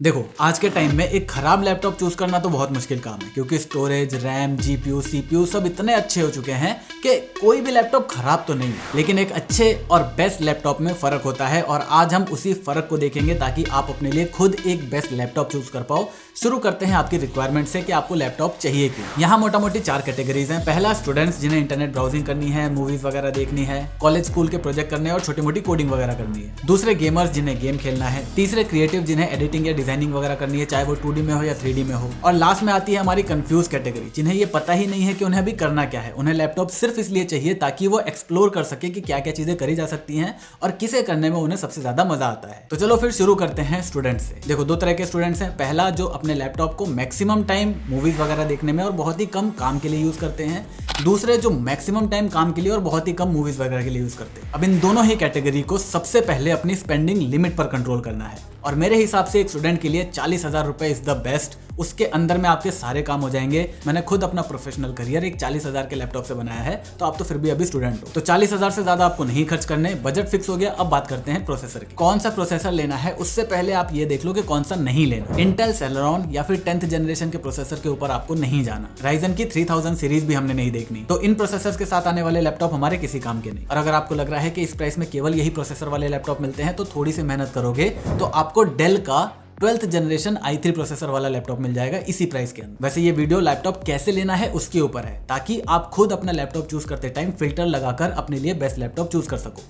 देखो, आज के टाइम में एक खराब लैपटॉप चूज करना तो बहुत मुश्किल काम है क्योंकि स्टोरेज, रैम, जीपीयू, सीपीयू सब इतने अच्छे हो चुके हैं कि कोई भी लैपटॉप खराब तो नहीं है। लेकिन एक अच्छे और बेस्ट लैपटॉप में फर्क होता है और आज हम उसी फर्क को देखेंगे ताकि आप अपने लिए खुद एक बेस्ट लैपटॉप चूज कर पाओ। शुरू करते हैं आपकी रिक्वायरमेंट से कि आपको लैपटॉप चाहिए क्यों। यहाँ मोटा मोटी 4 कैटेगरीज हैं। पहला, स्टूडेंट्स जिन्हें इंटरनेट ब्राउजिंग करनी है, मूवीज वगैरह देखनी है, कॉलेज स्कूल के प्रोजेक्ट करने और छोटी मोटी कोडिंग वगैरह करनी है। दूसरे, गेमर्स जिन्हें गेम खेलना है। तीसरे, क्रिएटिव जिन्हें एडिटिंग या डिजाइनिंग वगैरह करनी है, चाहे वो 2D में हो या 3D में हो। और लास्ट में आती है हमारी कंफ्यूज कैटेगरी, जिन्हें ये पता ही नहीं है कि उन्हें अभी करना क्या है। उन्हें लैपटॉप सिर्फ इसलिए चाहिए ताकि वो एक्सप्लोर कर सके कि क्या क्या चीजें करी जा सकती हैं और किसे करने में उन्हें सबसे ज्यादा मजा आता है। तो चलो फिर शुरू करते हैं स्टूडेंट्स से। देखो, 2 तरह के स्टूडेंट्स हैं। पहला, जो अपने लैपटॉप को मैक्सिमम टाइम मूवीज वगैरह देखने में और बहुत ही कम काम के लिए यूज करते हैं। दूसरे, जो मैक्सिमम टाइम काम के लिए और बहुत ही कम मूवीज वगैरह के लिए यूज करते हैं। अब इन दोनों ही कैटेगरी को सबसे पहले अपनी स्पेंडिंग लिमिट पर कंट्रोल करना है और मेरे हिसाब से एक स्टूडेंट के लिए 40,000 रुपए इज द बेस्ट। उसके अंदर में आपके सारे काम हो जाएंगे। मैंने खुद अपना प्रोफेशनल करियर एक 40,000 के लैपटॉप से बनाया है, तो आप तो फिर भी अभी स्टूडेंट हो। तो 40,000 से ज्यादा आपको नहीं खर्च करने, बजट फिक्स हो गया। अब बात करते हैं प्रोसेसर की। कौन सा प्रोसेसर लेना है उससे पहले आप ये देख लो कि कौन सा नहीं लेना। इंटेल, सेलेरॉन या फिर 10th जनरेशन के प्रोसेसर के ऊपर आपको नहीं जाना। राइजन की 3000 सीरीज भी हमने नहीं देखनी। तो इन प्रोसेसर्स के साथ आने वाले लैपटॉप हमारे किसी काम के नहीं। और अगर आपको लग रहा है कि इस प्राइस में केवल यही प्रोसेसर वाले लैपटॉप मिलते हैं तो थोड़ी सी मेहनत करोगे तो आपको डेल का 12th जनरेशन i3 प्रोसेसर वाला लैपटॉप मिल जाएगा इसी प्राइस के अंदर। वैसे ये वीडियो लैपटॉप कैसे लेना है उसके ऊपर है, ताकि आप खुद अपना लैपटॉप चूज करते टाइम फिल्टर लगाकर अपने लिए बेस्ट लैपटॉप चूज कर सको।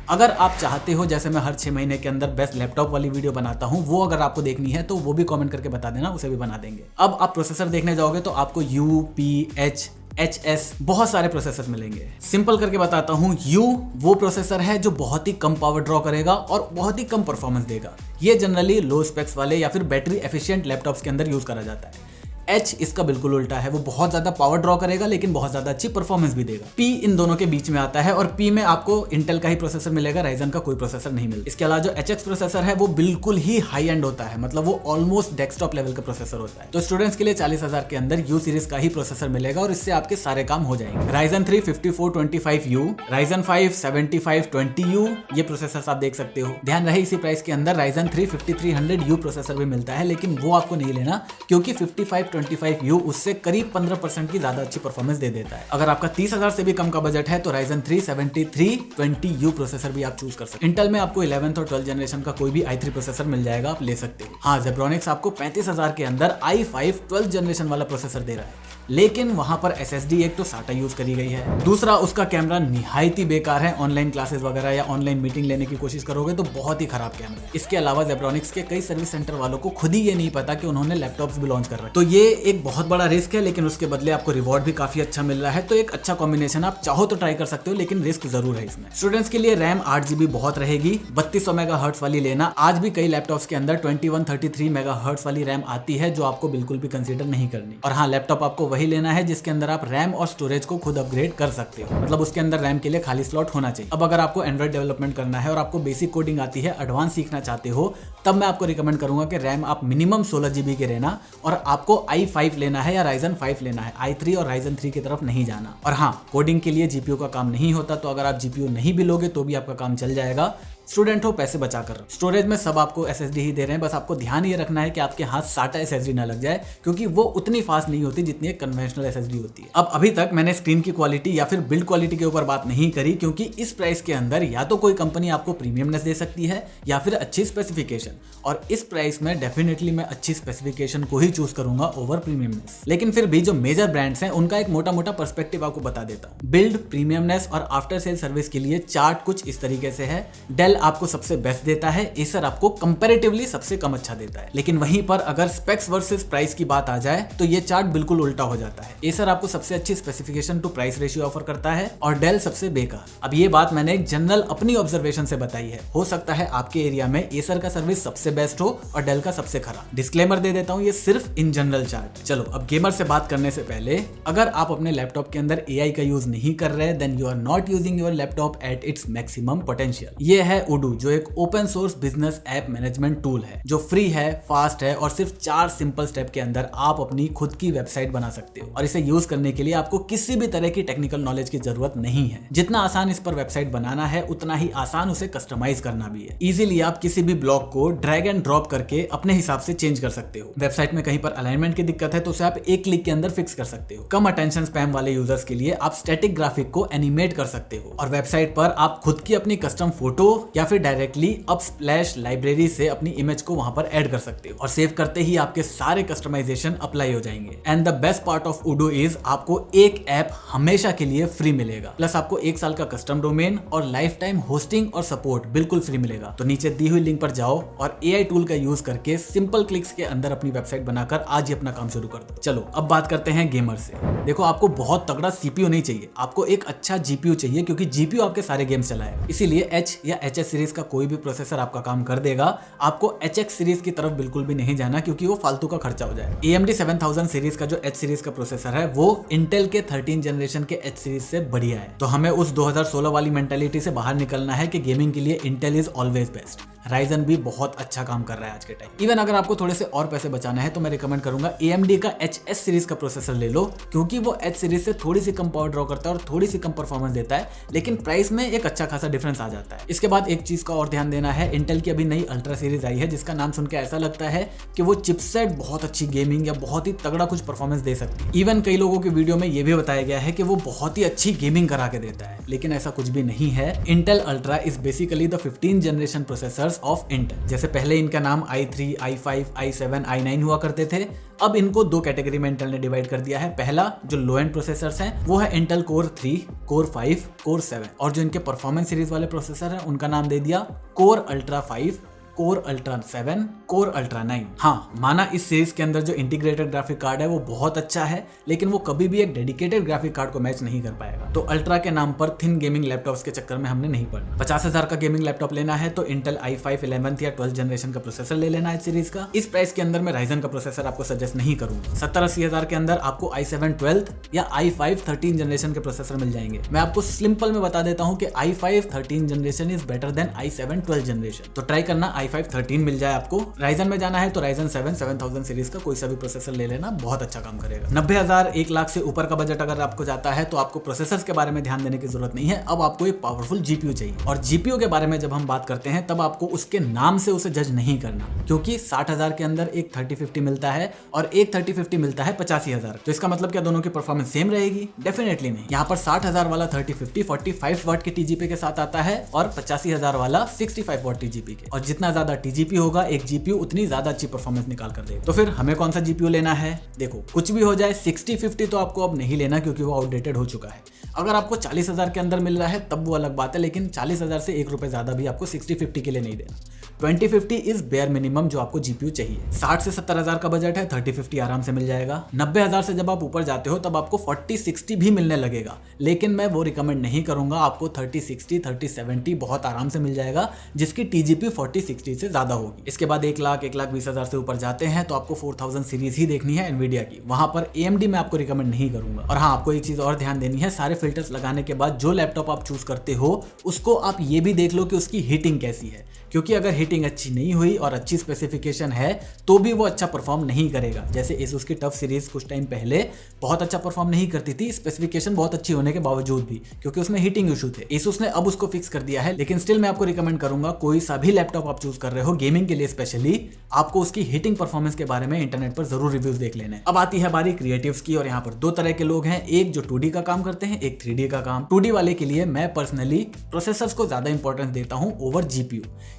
अगर आप चाहते हो, जैसे मैं हर 6 महीने के अंदर बेस्ट लैपटॉप वाली वीडियो बनाता हूं, वो अगर आपको देखनी है तो वो भी कमेंट करके बता देना, उसे भी बना देंगे। अब आप प्रोसेसर देखने जाओगे तो आपको UPH, HS बहुत सारे प्रोसेसर मिलेंगे। सिंपल करके बताता हूं, U वो प्रोसेसर है जो बहुत ही कम पावर ड्रॉ करेगा और बहुत ही कम परफॉर्मेंस देगा। ये जनरली लो स्पेक्स वाले या फिर बैटरी एफिशिएंट लैपटॉप्स के अंदर यूज करा जाता है। H इसका बिल्कुल उल्टा है, वो बहुत ज्यादा पावर ड्रॉ करेगा लेकिन बहुत ज्यादा अच्छी परफॉर्मेंस भी देगा। P इन दोनों के बीच में आता है और P में आपको इंटेल का ही प्रोसेसर मिलेगा, राइजन का कोई प्रोसेसर नहीं मिलेगा। इसके अलावा जो HX प्रोसेसर है वो बिल्कुल ही हाई एंड होता है, मतलब वो ऑलमोस्ट डेस्कटॉप लेवल का प्रोसेसर होता है। तो स्टूडेंट्स के लिए 40,000 के अंदर U सीरीज का ही प्रोसेसर मिलेगा और इससे आपके सारे काम हो जाएंगे। राइजन 3 5425U, राइजन 5 7520U, ये प्रोसेसर आप देख सकते हो। ध्यान रहे इसी प्राइस के अंदर राइजन 3 5300U प्रोसेसर भी मिलता है, लेकिन वो आपको नहीं लेना क्योंकि 5525U उससे करीब 15% की ज्यादा अच्छी परफॉर्मेंस दे देता है। अगर आपका 30,000 से भी कम का बजट है तो राइजन 3 7320U प्रोसेसर भी आप चूज कर सकते हैं। इंटेल में आपको 11th और 12th जनरेशन का कोई भी i3 प्रोसेसर मिल जाएगा, आप ले सकते हो। हाँ, जेब्रॉनिक्स आपको 35,000 के अंदर i5 12th जनरेशन वाला प्रोसेसर दे रहा है, लेकिन वहां पर SSD एक तो SATA यूज करी गई है, दूसरा उसका कैमरा निहायत ही बेकार है। ऑनलाइन क्लासेस वगैरह या ऑनलाइन मीटिंग लेने की कोशिश करोगे तो बहुत ही खराब कैमरा है। इसके अलावा जेब्रॉनिक्स के कई सर्विस सेंटर वालों को खुद ही ये नहीं पता कि उन्होंने लैपटॉप्स भी लॉन्च कर रहे हैं। तो ये एक बहुत बड़ा रिस्क है, लेकिन उसके बदले आपको रिवॉर्ड भी काफी अच्छा मिल रहा है। तो एक अच्छा कॉम्बिनेशन, आप चाहो तो ट्राई कर सकते हो, लेकिन रिस्क जरूर है इसमें। स्टूडेंट्स के लिए रैम 8GB बहुत रहेगी। 3200 मेगाहर्ट्ज वाली लेना। आज भी कई लैपटॉप्स के अंदर 2133 मेगाहर्ट्ज वाली रैम आती है जो आपको बिल्कुल भी कंसीडर नहीं करनी। और हाँ, लैपटॉप आपको वही लेना है जिसके अंदर आप रैम और स्टोरेज को खुद अपग्रेड कर सकते हो, मतलब उसके अंदर रैम के लिए खाली स्लॉट होना चाहिए। अब अगर आपको एंड्रॉइड डेवलपमेंट करना है और आपको बेसिक कोडिंग आती है, एडवांस सीखना चाहते हो, तब मैं आपको रिकमेंड करूंगा कि रैम आप मिनिमम 16GB के लेना और आपको i5 लेना है या राइजन 5 लेना है। i3 और राइजन 3 की तरफ नहीं जाना। और हाँ, कोडिंग के लिए GPU का काम नहीं होता, तो अगर आप GPU नहीं भी लोगे तो भी आपका काम चल जाएगा। स्टूडेंट हो, पैसे बचा कर। स्टोरेज में सब आपको SSD ही दे रहे हैं, बस आपको ध्यान ये रखना है कि आपके हाथ SATA SSD ना लग जाए, क्योंकि वो उतनी फास्ट नहीं होती जितनी एक कन्वेंशनल SSD होती है। अब अभी तक मैंने स्क्रीन की क्वालिटी या फिर बिल्ड क्वालिटी के ऊपर बात नहीं करी, क्योंकि इस प्राइस के अंदर या तो कोई कंपनी आपको प्रीमियमनेस दे सकती है या फिर अच्छी स्पेसिफिकेशन, और इस प्राइस में डेफिनेटली मैं अच्छी स्पेसिफिकेशन को ही चूज करूंगा ओवर प्रीमियमनेस। लेकिन फिर भी जो मेजर ब्रांड्स हैं उनका एक मोटा मोटा पर्सपेक्टिव आपको बता देता हूँ। बिल्ड, प्रीमियमनेस और आफ्टर सेल सर्विस के लिए चार्ट कुछ इस तरीके से है। डेल आपको सबसे बेस्ट देता है, एसर आपको कंपैरेटिवली सबसे कम अच्छा देता है। लेकिन वहीं पर अगर स्पेक्स वर्सेस प्राइस की बात आ जाए तो ये चार्ट बिल्कुल उल्टा हो जाता है। एसर आपको सबसे अच्छी specification to price ratio offer करता है और डेल सबसे बेकार। अब ये बात मैंने एक जनरल अपनी ऑब्जर्वेशन से बताई है, हो सकता है आपके एरिया में एसर का सर्विस सबसे बेस्ट हो और डेल का सबसे खराब। डिस्क्लेमर दे देता हूँ, ये सिर्फ इन जनरल चार्ट। चलो, अब गेमर से बात करने से पहले, अगर आप अपने लैपटॉप के अंदर AI का यूज नहीं कर रहे, then you are not using your laptop at its maximum potential. ये है Odoo, जो एक open source business app management tool है जो फ्री है, फास्ट है और सिर्फ 4 सिंपल स्टेप के अंदर आप अपनी खुद की वेबसाइट बना सकते हो। और इसे यूज करने के लिए आपको किसी भी तरह की टेक्निकल नॉलेज की जरूरत नहीं है। जितना आसान इस पर वेबसाइट बनाना है उतना ही आसान उसे कस्टमाइज करना भी है। इजीली आप किसी भी ब्लॉक को ड्रैग एंड ड्रॉप करके अपने हिसाब से चेंज कर सकते हो। वेबसाइट में कहीं पर अलाइनमेंट की दिक्कत है तो उसे आप एक क्लिक के अंदर फिक्स कर सकते हो। कम अटेंशन स्पैम वाले यूजर्स के लिए आप स्टैटिक ग्राफिक को एनिमेट कर सकते हो और वेबसाइट पर आप खुद की अपनी कस्टम फोटो या फिर डायरेक्टली अपस्प्लैश लाइब्रेरी से अपनी इमेज को वहां पर ऐड कर सकते हो और सेव करते ही आपके सारे कस्टमाइजेशन अप्लाई हो जाएंगे। And the best part of Odoo is आपको एक ऐप हमेशा के लिए फ्री मिलेगा, प्लस आपको 1 साल का कस्टम डोमेन और लाइफ टाइम होस्टिंग और सपोर्ट बिल्कुल फ्री मिलेगा। तो नीचे दी हुई लिंक पर जाओ और AI टूल का यूज करके सिंपल क्लिक्स के अंदर अपनी वेबसाइट बनाकर आज ही अपना काम शुरू कर दो। चलो अब बात करते हैं गेमर से। देखो, आपको बहुत तगड़ा CPU नहीं चाहिए, आपको एक अच्छा GPU चाहिए क्योंकि GPU आपके सारे गेम्स चलाएगा। इसीलिए H या HS सीरीज का कोई भी प्रोसेसर आपका काम कर देगा। आपको HX सीरीज की तरफ बिल्कुल भी नहीं जाना क्योंकि वो फालतू का खर्चा हो जाएगा। AMD 7000 सीरीज का जो H सीरीज का प्रोसेसर है वो Intel के 13 जनरेशन के H सीरीज से बढ़िया है। तो हमें उस 2016 वाली मेंटालिटी से बाहर निकलना है कि गेमिंग के लिए Intel is always best. Ryzen भी बहुत अच्छा काम कर रहा है आज के टाइम। इवन अगर आपको थोड़े से और पैसे बचाना है तो मैं रिकमेंड करूंगा AMD का HS सीरीज का प्रोसेसर ले लो क्योंकि वो H सीरीज से थोड़ी सी कम पावर ड्रॉ करता है और थोड़ी सी कम परफॉर्मेंस देता है, लेकिन प्राइस में एक अच्छा खासा डिफरेंस आ जाता है। इसके बाद एक चीज का और ध्यान देना है, Intel की अभी नई अल्ट्रा सीरीज आई है जिसका नाम सुन के ऐसा लगता है कि वो चिपसेट बहुत अच्छी गेमिंग या बहुत ही तगड़ा कुछ परफॉर्मेंस दे सकती है। इवन कई लोगों की वीडियो में ये भी बताया गया है कि वो बहुत ही अच्छी गेमिंग करा के देता है, लेकिन ऐसा कुछ भी नहीं है। Intel Ultra is basically the 15 generation processors of Intel। जैसे पहले इनका नाम i3, i5, i7, i9 हुआ करते थे, अब इनको 2 कैटेगरी में इंटेल ने डिवाइड कर दिया है। पहला जो लो एंड प्रोसेसर्स हैं वो है Intel Core 3, Core 5, Core 7 और जो इनके परफॉर्मेंस सीरीज वाले प्रोसेसर हैं उनका नाम दे दिया Core Ultra 5, Core Ultra 7, Core Ultra 9। हाँ, माना इस सीरीज के अंदर जो इंटीग्रेटेड ग्राफिक कार्ड है वो बहुत अच्छा है, लेकिन वो कभी भी एक डेडिकेटेड ग्राफिक कार्ड को मैच नहीं कर पाएगा। तो अल्ट्रा के नाम पर थिन गेमिंग लैपटॉप्स के चक्कर में हमने नहीं पड़ना। 50,000 का गेमिंग लैपटॉप लेना है तो Intel i5 11th या 12th जनरेशन का प्रोसेसर ले लेना है सीरीज का। इस प्राइस के अंदर मैं Ryzen का प्रोसेसर आपको सजेस्ट नहीं करूंगा। 70-80 हजार के अंदर आपको i7 12th या i5 13 जनरेशन के प्रोसेसर मिल जाएंगे। मैं आपको सिंपल में बता देता हूँ कि i5 13 generation is better than i7 12th generation. तो ट्राई करना i5 13 मिल जाए आपको। Ryzen में जाना है तो Ryzen 7 7000 सीरीज का कोई सा भी प्रोसेसर ले लेना, बहुत अच्छा काम करेगा। 90,000 1 लाख से ऊपर का बजट अगर आपको जाता है तो आपको प्रोसेसर्स के बारे में ध्यान देने की जरूरत नहीं है। अब आपको एक पावरफुल GPU चाहिए और GPU के बारे में जब हम बात करते हैं तब आपको उसके नाम से उसे जज नहीं करना, क्योंकि 60,000 के अंदर एक 3050 मिलता है और एक 3050 मिलता है 85,000। तो इसका मतलब क्या दोनों की परफॉर्मेंस सेम रहेगी? डेफिनेटली नहीं। यहाँ पर 60,000 वाला 3050 45 वाट के TGP के साथ आता है और 85,000 वाला 65 वाट TGP के, और जितना ज्यादा TGP होगा एक GPU उतनी ज्यादा अच्छी परफॉर्मेंस निकाल कर देगा। तो फिर हमें कौन सा GPU लेना है? देखो, कुछ भी हो जाए 6050 तो आपको अब नहीं लेना क्योंकि वो आउटडेटेड हो चुका है। अगर आपको 40,000 के अंदर मिल रहा है तब वो अलग बात है, लेकिन 40,000 से 1 रुपए ज्यादा भी आपको 6050 के लिए नहीं देना। 2050 इज बेयर मिनिमम जो आपको GPU चाहिए। 60 से 70,000 का बजट है, 3050 आराम से मिल जाएगा। 90,000 से जब आप ऊपर जाते हो तब आपको 4060 भी मिलने लगेगा, लेकिन मैं वो रिकमेंड नहीं करूंगा। आपको 3060 3070 बहुत आराम से मिल जाएगा जिसकी TGP 4060 से ज्यादा होगी। इसके बाद 1 लाख 1,20,000 से ऊपर जाते हैं तो आपको 4000 सीरीज ही देखनी है एनवीडिया की, वहां पर AMD मैं आपको रिकमेंड नहीं करूंगा। और हाँ, आपको एक चीज और ध्यान देनी है, सारे फिल्टर्स लगाने के बाद जो लैपटॉप आप चूज करते हो उसको आप ये भी देख लो कि उसकी हीटिंग कैसी है, क्योंकि अगर हीटिंग अच्छी नहीं हुई और अच्छी स्पेसिफिकेशन है तो भी वो अच्छा परफॉर्म नहीं करेगा। जैसे Asus की टफ सीरीज कुछ टाइम पहले बहुत अच्छा परफॉर्म नहीं करती थी, स्पेसिफिकेशन बहुत अच्छी होने के बावजूद भी, क्योंकि उसमें हीटिंग इशू थे। Asus ने अब उसको फिक्स कर दिया है, लेकिन स्टिल मैं आपको रिकमेंड करूंगा कोई सा भी लैपटॉप आप चूज कर रहे हो गेमिंग के लिए स्पेशली, आपको उसकी हीटिंग परफॉर्मेंस के बारे में इंटरनेट पर जरूर रिव्यूज देख लेने। अब आती है बारी क्रिएटिव्स की, और यहाँ पर 2 तरह के लोग हैं, एक जो 2D का काम करते हैं, एक 3D का काम। 2D वाले के लिए मैं पर्सनली प्रोसेसर्स को ज्यादा इंपॉर्टेंस देता हूं ओवर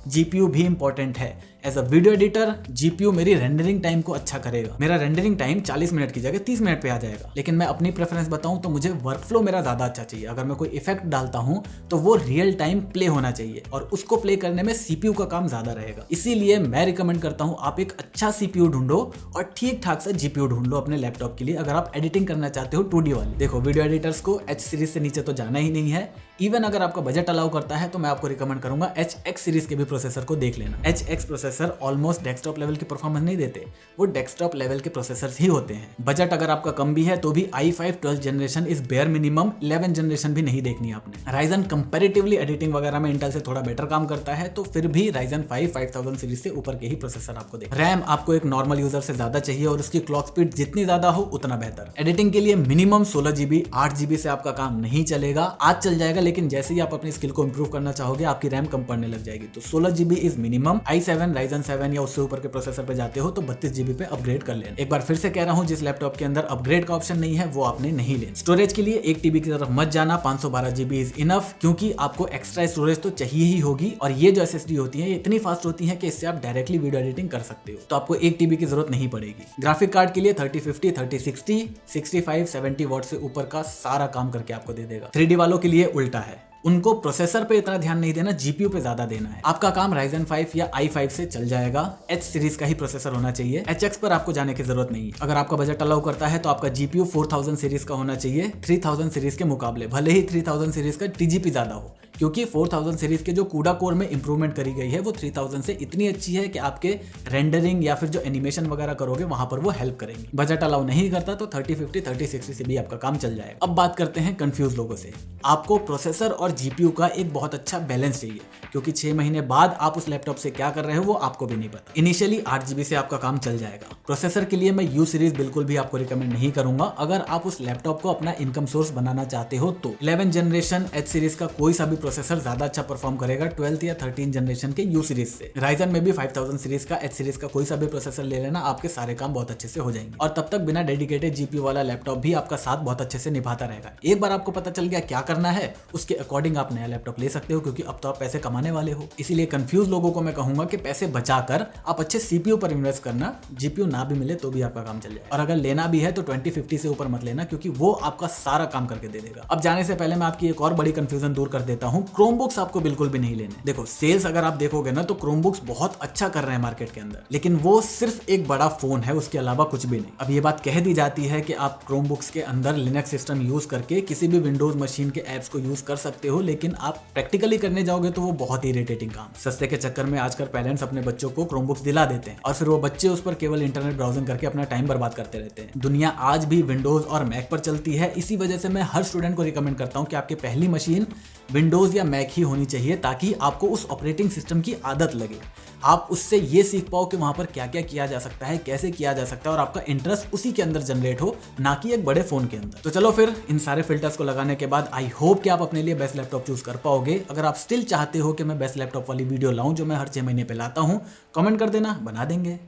GPU भी इंपॉर्टेंट है। As a video editor GPU मेरी रेंडरिंग टाइम को अच्छा करेगा। मेरा रेंडरिंग टाइम 40 मिनट की जगह 30 मिनट पे आ जाएगा। लेकिन मैं अपनी प्रेफरेंस बताऊं तो मुझे वर्कफ्लो मेरा ज्यादा अच्छा चाहिए। अगर मैं कोई इफेक्ट डालता हूं तो वो रियल टाइम प्ले होना चाहिए, और उसको प्ले करने में CPU का काम ज्यादा रहेगा। इसीलिए मैं रिकमेंड करता हूं आप एक अच्छा CPU ढूंढो और ठीक ठाक सा GPU ढूंढ लो अपने लैपटॉप के लिए, अगर आप एडिटिंग करना चाहते हो 2D वाली। देखो, वीडियो एडिटर्स को H सीरीज से नीचे तो जाना ही नहीं है, इवन अगर आपका बजट अलाउ करता है तो मैं आपको रिकमेंड करूंगा HX सीरीज के भी प्रोसेसर को देख लेना। HX processor almost desktop level की परफॉर्मेंस नहीं देते, वो डेस्कटॉप लेवल के प्रोसेसर ही होते हैं। बजट अगर आपका कम भी है तो भी i5 12th generation is bare minimum, 11 generation भी नहीं देखनी आपने। Ryzen कंपैरेटिवली एडिटिंग वगैरह में इंटेल से थोड़ा बेटर काम करता है, तो फिर भी Ryzen 5 5000 सीरीज से ऊपर के ही प्रोसेसर आपको देख। रैम आपको एक नॉर्मल यूजर से ज्यादा चाहिए और उसकी क्लॉक स्पीड जितनी ज्यादा हो उतना बेहतर। एडिटिंग के लिए मिनिमम 16 GB, 8 GB से आपका काम नहीं चलेगा। आज चल जाएगा लेकिन जैसे ही आप अपनी स्किल को इंप्रूव करना चाहोगे आपकी रैम कम पड़ने लग जाएगी। तो 16 GB is minimum. i7 Ryzen 7 या उससे ऊपर के प्रोसेसर पे जाते हो तो 32 GB पे अपग्रेड कर लेना। एक बार फिर से कह रहा हूं, जिस लैपटॉप के अंदर अपग्रेड का ऑप्शन नहीं है वो आपने नहीं लेना। स्टोरेज के लिए 1 TB की तरफ मत जाना, 512 GB इज इनफ, क्योंकि आपको एक्स्ट्रा स्टोरेज तो चाहिए ही होगी। और ये जो SSD होती है ये इतनी फास्ट होती है कि इससे आप डायरेक्टली वीडियो एडिटिंग कर सकते हो, तो आपको 1 TB की जरूरत नहीं पड़ेगी। ग्राफिक कार्ड के लिए 3050, 3060, 65, 70 वॉट से ऊपर का सारा काम करके आपको दे देगा। 3D वालों के लिए उल्टा है, उनको प्रोसेसर पे इतना ध्यान नहीं देना, जीपीयू पे ज्यादा देना है। आपका काम Ryzen 5 या i5 से चल जाएगा। H सीरीज का ही प्रोसेसर होना चाहिए, HX पर आपको जाने की जरूरत नहीं है। अगर आपका बजट अलाउ करता है तो आपका जीपीयू 4000 सीरीज का होना चाहिए 3000 सीरीज के मुकाबले, भले ही 3000 सीरीज का TGP ज्यादा हो, क्योंकि 4000 सीरीज के जो कूडा कोर में इंप्रूवमेंट करी गई है वो 3000 से इतनी अच्छी है कि आपके रेंडरिंग या फिर जो एनिमेशन वगैरह करोगे वहां पर वो हेल्प करेंगे। बजट अलाउ नहीं करता तो 3050, 3060 से भी आपका काम चल जाएगा। अब बात करते हैं कंफ्यूज लोगों से। आपको प्रोसेसर और जीपीयू का एक बहुत अच्छा बैलेंस चाहिए, क्योंकि 6 महीने बाद आप उस लैपटॉप से क्या कर रहे हो वो आपको भी नहीं पता। इनिशियली 8 GB से आपका काम चल जाएगा। प्रोसेसर के लिए मैं U सीरीज बिल्कुल भी आपको रिकमेंड नहीं करूंगा। अगर आप उस लैपटॉप को अपना इनकम सोर्स बनाना चाहते हो तो 11 जनरेशन H सीरीज का कोई सा भी प्रोसेसर ज्यादा अच्छा परफॉर्म करेगा 12th या 13 जनरेशन के U सीरीज से। Ryzen में भी 5000 सीरीज का H सीरीज का कोई सा भी प्रोसेसर ले लेना, आपके सारे काम बहुत अच्छे से हो जाएंगे और तब तक बिना डेडिकेटेड जीपीयू वाला लैपटॉप भी आपका साथ बहुत अच्छे से निभाता रहेगा। एक बार आपको पता चल गया क्या करना है, उसके अकॉर्डिंग आप नया लैपटॉप ले सकते हो, क्योंकि अब तो आप पैसे कमाने वाले हो। इसीलिए कंफ्यूज लोगों को मैं कहूंगा कि पैसे बचाकर आप अच्छे सीपीयू पर इन्वेस्ट करना, जीपीयू ना भी मिले तो भी आपका काम चल जाए। और अगर लेना भी है तो 2050 से ऊपर मत लेना, क्योंकि वो आपका सारा काम करके दे देगा। अब जाने से पहले मैं आपकी एक और बड़ी कंफ्यूजन दूर कर देता हूं, क्रोमबुक्स आपको बिल्कुल भी नहीं लेने। देखो सेल्स अगर आप देखोगे ना तो क्रोमबुक्स बहुत अच्छा कर रहे हैं मार्केट के अंदर, लेकिन वो सिर्फ एक बड़ा फोन है, उसके अलावा कुछ भी नहीं। अब ये बात कह दी जाती है कि आप क्रोमबुक्स के अंदर लिनक्स सिस्टम यूज करके किसी भी विंडोज मशीन के एप्स को यूज कर सकते हो, लेकिन आप प्रैक्टिकली करने जाओगे तो वो बहुत ही इरिटेटिंग काम। सस्ते के चक्कर में आजकल पेरेंट्स अपने बच्चों को क्रोमबुक्स दिला देते हैं और फिर वो बच्चे उस पर केवल इंटरनेट ब्राउजिंग करके अपना टाइम बर्बाद करते रहते हैं। दुनिया आज भी विंडोज और मैक पर चलती है, इसी वजह से मैं हर स्टूडेंट को रिकमेंड करता हूं कि आपकी पहली मशीन विंडोज या मैक ही होनी चाहिए, ताकि आपको उस ऑपरेटिंग सिस्टम की आदत लगे। आप उससे ये सीख पाओ कि वहां पर क्या क्या किया जा सकता है, कैसे किया जा सकता है, और आपका इंटरेस्ट उसी के अंदर जनरेट हो, ना कि एक बड़े फोन के अंदर। तो चलो फिर इन सारे फिल्टर्स को लगाने के बाद आई होप कि आप अपने लिए बेस्ट लैपटॉप चूज कर पाओगे। अगर आप स्टिल चाहते हो कि मैं बेस्ट लैपटॉप वाली वीडियो लाऊं जो मैं हर 6 महीने पे लाता हूं, कमेंट कर देना, बना देंगे।